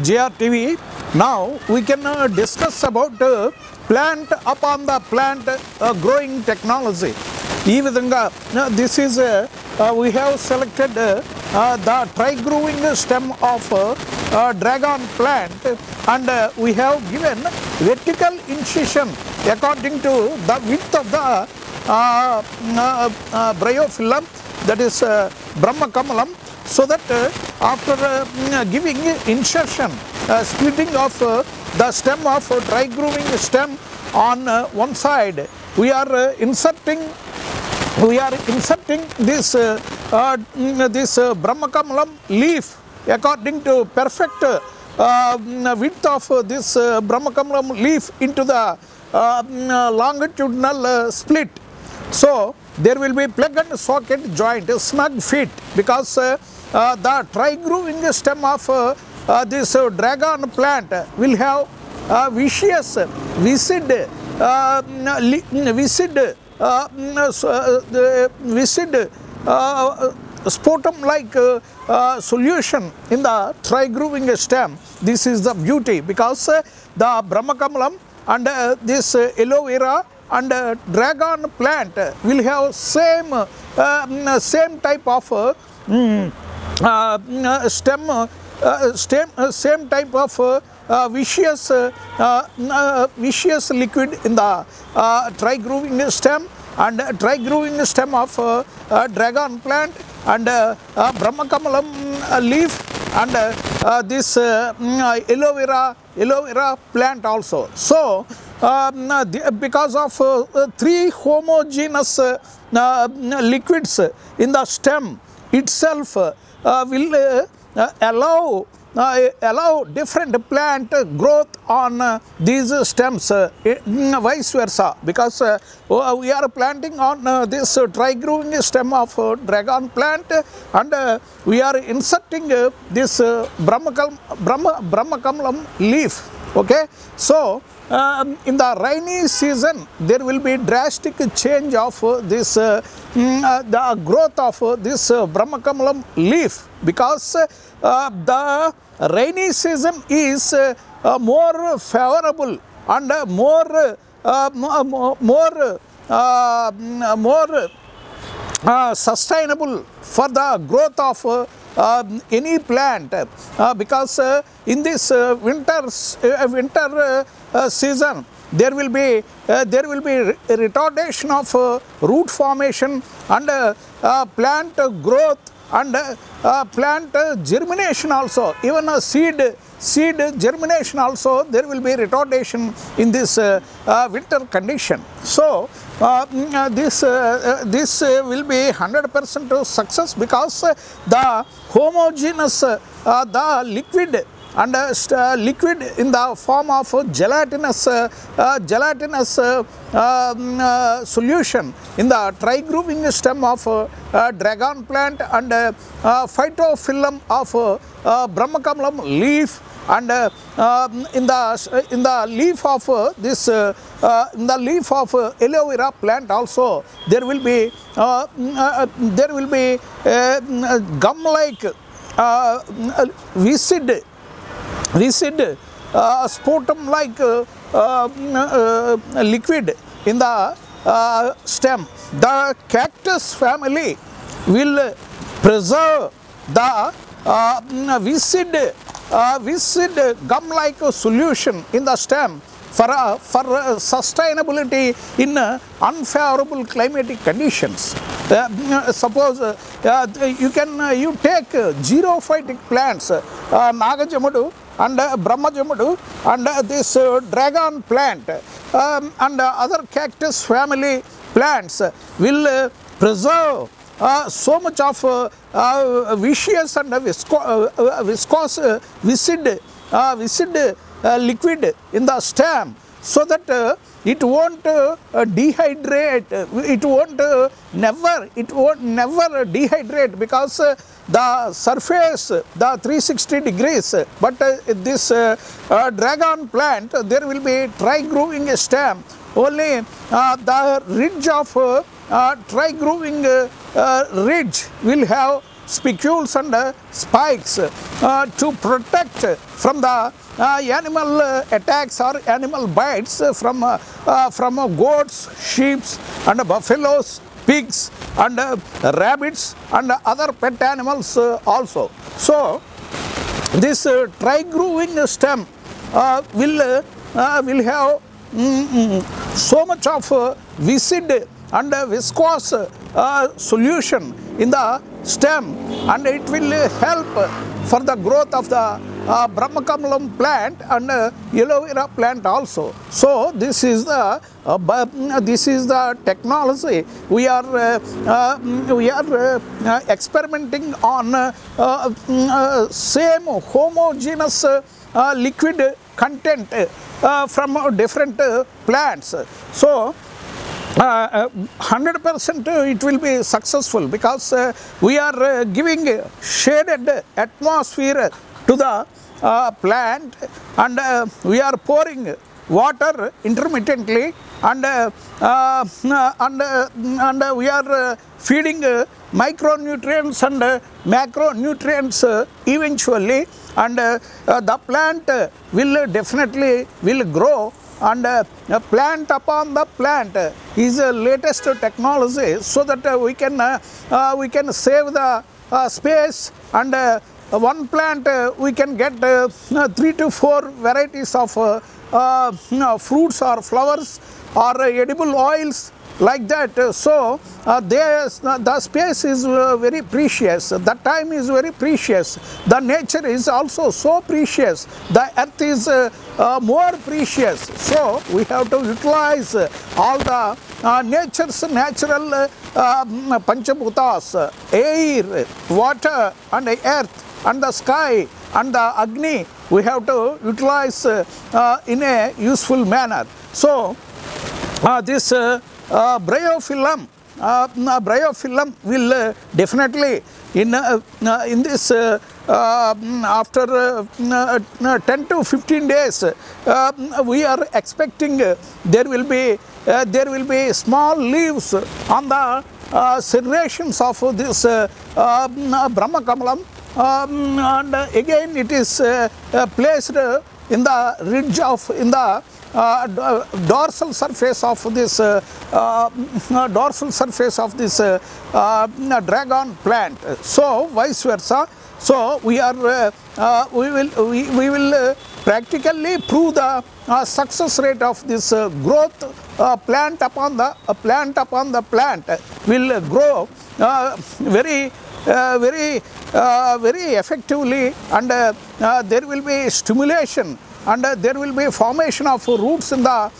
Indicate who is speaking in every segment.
Speaker 1: JRTV. Now we can discuss about plant upon the plant growing technology. This is we have selected the tri-growing stem of dragon plant, and we have given vertical incision according to the width of the bryophyllum, that is Brahmakamalam, so that after giving insertion, splitting of the stem of tri-growing stem on one side, we are inserting this Brahmakamalam leaf according to perfect width of this Brahmakamalam leaf into the longitudinal split. So there will be plug and socket joint, snug fit, because the tri-growing stem of this dragon plant will have viscid sputum like solution in the tri-growing stem. This is the beauty, because the Brahmakamalam and this aloe vera and dragon plant will have same type of same type of viscous liquid in the tri-growing stem and tri-growing stem of dragon plant and Brahmakamalam leaf and this aloe vera plant also. So because of three homogeneous liquids in the stem itself will allow different plant growth on these stems, vice versa, because we are planting on this tri-growing stem of dragon plant, and we are inserting this Brahmakamalam leaf. Okay, so in the rainy season there will be drastic change of this the growth of this Brahmakamalam leaf, because the rainy season is more favorable and more sustainable for the growth of any plant, because in this winter season there will be retardation of root formation and plant growth and plant germination also. Even a seed germination also, there will be retardation in this winter condition. So this will be 100% success, because the homogeneous the liquid and liquid in the form of gelatinous solution in the tri-growing stem of dragon plant and phytophyllum of Brahmakamalam leaf, and in the leaf of this in the leaf of aloe vera plant also there will be gum like viscid sputum like liquid in the stem. The cactus family will preserve the viscid gum like solution in the stem for sustainability in unfavorable climatic conditions. Suppose you take xerophytic plants, Nagajamudu and Brahmajamudu and this dragon plant and other cactus family plants will preserve so much of viscous and viscous viscid liquid in the stem, so that it won't dehydrate, it won't never dehydrate, because the surface the 360 degrees, but this dragon plant there will be tri-growing stem, only the ridge of tri-growing ridge will have spicules and spikes to protect from the animal attacks or animal bites from goats, sheep and buffaloes, pigs and rabbits and other pet animals also. So this tri-grooving stem will have so much of viscid and viscous solution in the stem, and it will help for the growth of the Brahmakamalam plant and aloe vera plant also. So this is the technology we are experimenting on same homogeneous liquid content from different plants. So 100% it will be successful, because we are giving shaded atmosphere to the plant, and we are pouring water intermittently, and we are feeding micronutrients and macronutrients eventually, and the plant will definitely grow. And plant upon the plant is the latest technology, so that we can save the space, and one plant we can get 3 to 4 varieties of fruits or flowers or edible oils, like that. So the space is very precious, the time is very precious, the nature is also so precious, the earth is more precious. So we have to utilize all the nature's natural panchabhutas, air, water and earth and the sky and the Agni. We have to utilize in a useful manner. So this bryophyllum will definitely in this after 10 to 15 days we are expecting there will be small leaves on the serrations of this Brahmakamalam, and again it is placed in the ridge of dorsal surface of this dragon plant. So vice versa. So we will practically prove the success rate of this growth. Plant upon the plant will grow very effectively, and there will be stimulation, and there will be formation of roots in the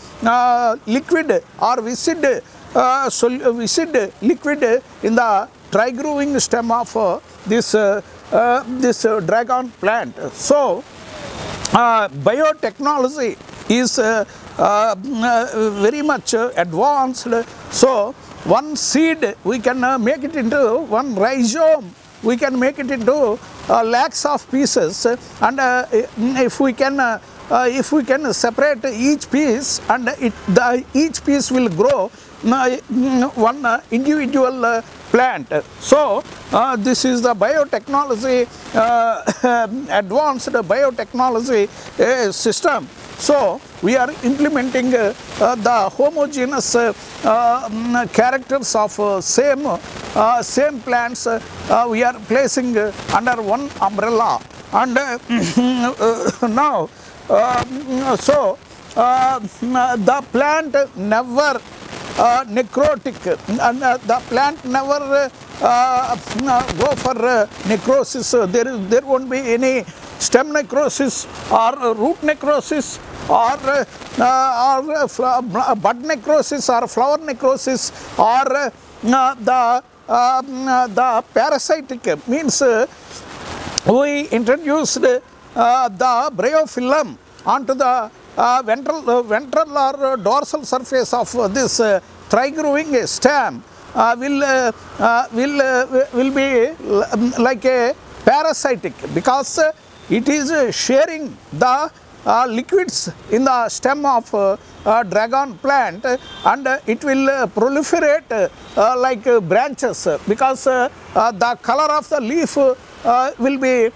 Speaker 1: liquid or viscid liquid in the tri-grooving stem of this dragon plant. So biotechnology is very much advanced. So one seed we can make it into one rhizome, we can make it into lakhs of pieces, and if we can separate each piece, and each piece will grow one individual plant. So this is the biotechnology, advanced biotechnology system. So we are implementing the homogeneous characters of same plants. We are placing under one umbrella, and now so the plant never necrotic, and the plant never go for necrosis. There won't be any stem necrosis or root necrosis or bud necrosis or flower necrosis, or the parasitic, means we introduced the bryophyllum onto the ventral or dorsal surface of this tri-grooving stem, will be like a parasitic, because it is sharing the liquids in the stem of dragon plant, and it will proliferate like branches, because the color of the leaf will be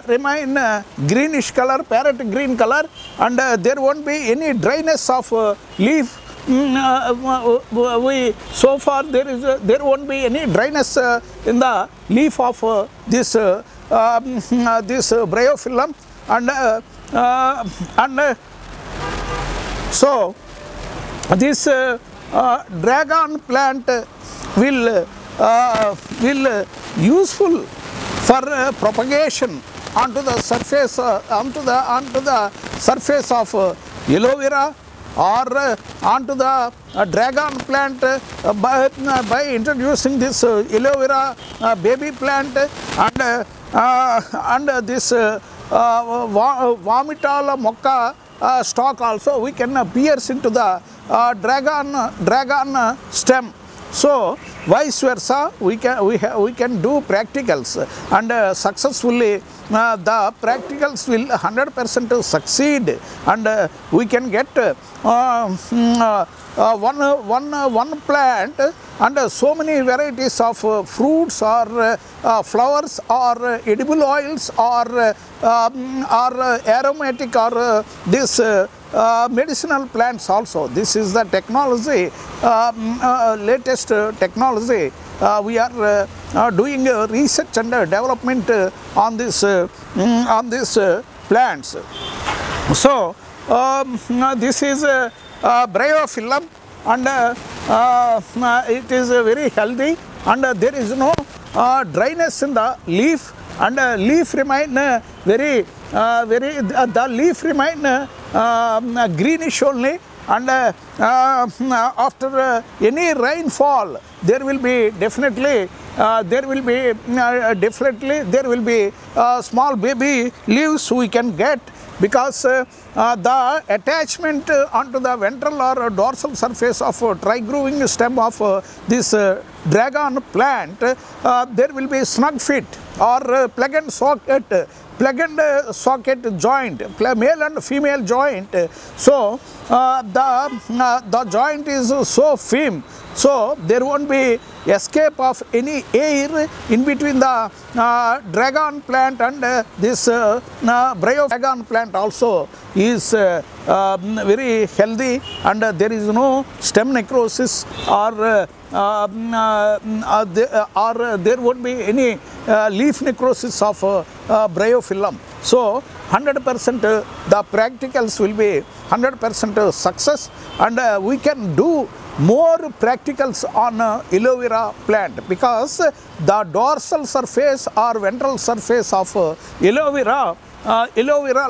Speaker 1: remain greenish color, parrot green color, and there won't be any dryness of leaf. So far there won't be any dryness in the leaf of this this bryophyllum, and so this dragon plant will useful for propagation onto the surface onto the surface of aloe vera, or onto the dragon plant by introducing this aloe vera baby plant, and this vomitala mocca stalk also we can pierce into the dragon stem. So vice versa, we can do practicals, and successfully the practicals will 100% succeed, and we can get one plant and so many varieties of fruits, or flowers, or edible oils, or aromatic, or this medicinal plants also. This is the technology, latest technology. We are doing research and development on this plants. So this is bryophyllum, and it is very healthy, and there is no dryness in the leaf, and leaf remain the leaf remain greenish only, and after any rainfall there will be definitely small baby leaves we can get, because the attachment onto the ventral or dorsal surface of trigrowing stem of this dragon plant, there will be snug fit or plug and socket joint, male and female joint. So the joint is so firm, so there won't be escape of any air in between the dragon plant and this dragon plant also is very healthy, and there is no stem necrosis, or there won't be any leaf necrosis of bryophyllum. So 100% the practicals will be 100% success, and we can do more practicals on aloe vera plant, because the dorsal surface or ventral surface of aloe vera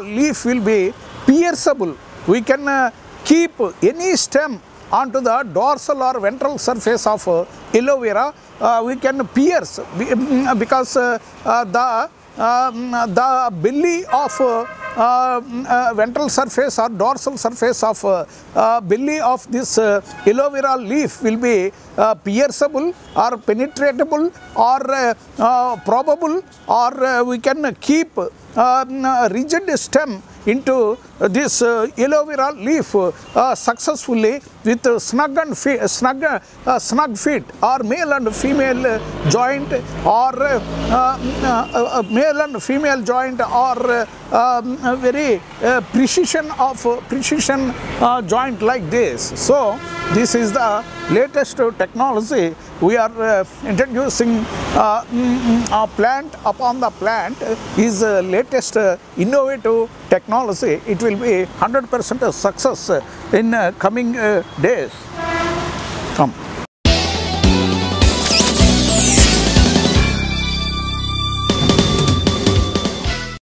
Speaker 1: leaf will be pierceable. We can keep any stem onto the dorsal or ventral surface of aloe vera. We can pierce, because the belly of ventral surface or dorsal surface of belly of this aloe vera leaf will be pierceable or penetratable, or probable, or we can keep rigid stem into this aloe vera leaf successfully with snug fit, or male and female joint, or male and female joint, or very precision joint like this. So this is the latest technology. We are introducing a plant upon the plant is latest innovative technology. It will be 100% success in coming days. Come.